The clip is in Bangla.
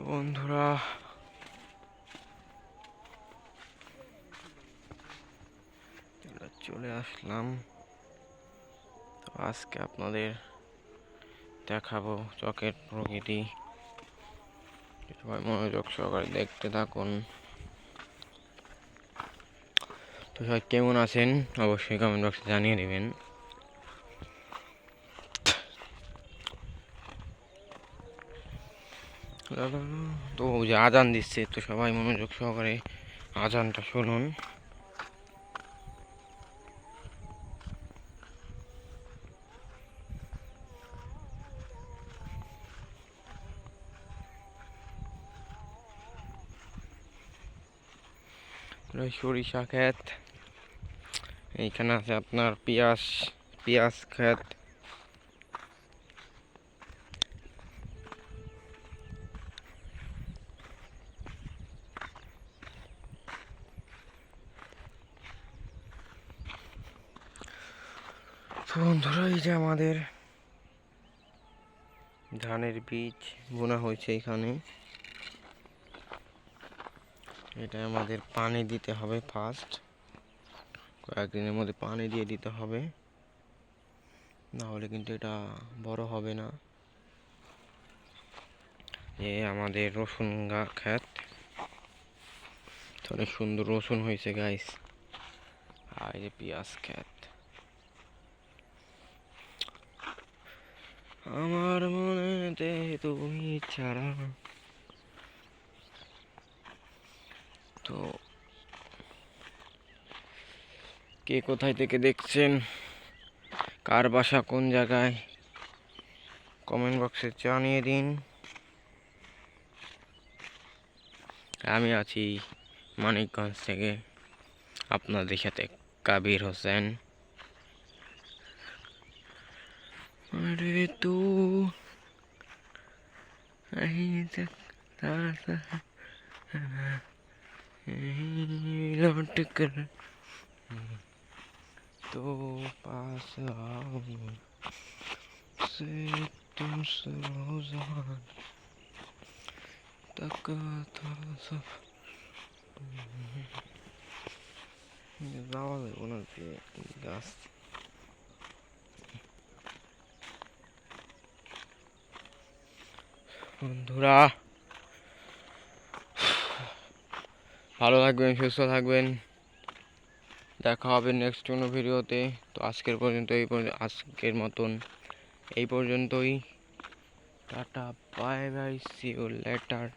বন্ধুরা, চলে আসলাম। তো আজকে আপনাদের দেখাবো চকের প্রকৃতি। সবাই মনোযোগ সহকারে দেখতে থাকুন। তো সবাই কেমন আছেন অবশ্যই কমেন্ট বক্সে জানিয়ে দেবেন। তো যে আজান দিচ্ছে, তো সবাই মনোযোগ সহকারে আজানটা শুনুন। সরিষা ক্ষেত, এইখানে আছে আপনার পেঁয়াজ ক্ষেত। তো বন্ধুরা, এই যে আমাদের ধানের বীজ বোনা হয়েছে এখানে। এটা আমাদের পানি দিতে হবে, ফার্স্ট কয়েকদিনের মধ্যে পানি দিয়ে দিতে হবে, না হলে কিন্তু এটা বড় হবে না। এ আমাদের রসুন ক্ষেত, অনেক সুন্দর রসুন হয়েছে গাইস। আর এই যে পেঁয়াজ ক্ষেত। আমার মনেতে তুমি ছাড়া। তো কে কোথায় থেকে দেখছেন, কার বাসা কোন জায়গায়, কমেন্ট বক্সে জানিয়ে দিন। আমি আছি মানিকগঞ্জ থেকে, আপনাদের সাথে কাবির হোসেন। अरे तू लौट कर तो पास आओ से तुम रोजान तक था सब যাওয়া যাবে না যে গাছ। বন্ধুরা, ভালো থাকবেন, সুস্থ থাকবেন। দেখা হবে নেক্সট কোনো ভিডিওতে। তো আজকের মতন এই পর্যন্তই। Tata, bye bye, see you letter.